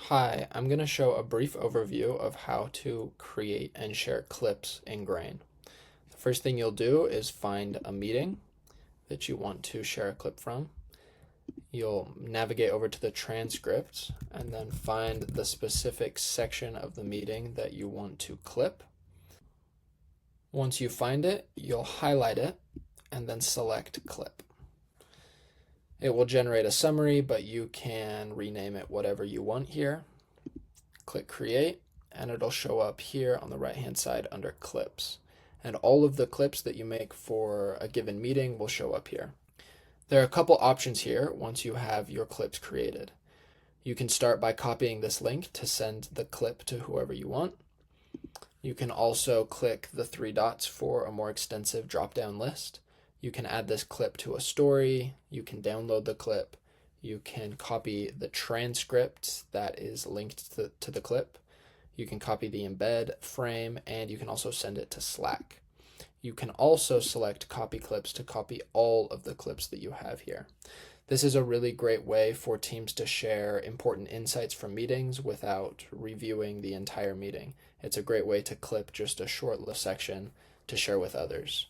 Hi, I'm going to show a brief overview of how to create and share clips in Grain. The first thing you'll do is find a meeting that you want to share a clip from. You'll navigate over to the transcript and then find the specific section of the meeting that you want to clip. Once you find it, you'll highlight it and then select clip. It will generate a summary, but you can rename it whatever you want here. Click create and it'll show up here on the right hand side under clips. And all of the clips that you make for a given meeting will show up here. There are a couple options here once you have your clips created. You can start by copying this link to send the clip to whoever you want. You can also click the three dots for a more extensive drop-down list. You can add this clip to a story. You can download the clip. You can copy the transcript that is linked to the clip. You can copy the embed frame, and you can also send it to Slack. You can also select copy clips to copy all of the clips that you have here. This is a really great way for teams to share important insights from meetings without reviewing the entire meeting. It's a great way to clip just a short little section to share with others.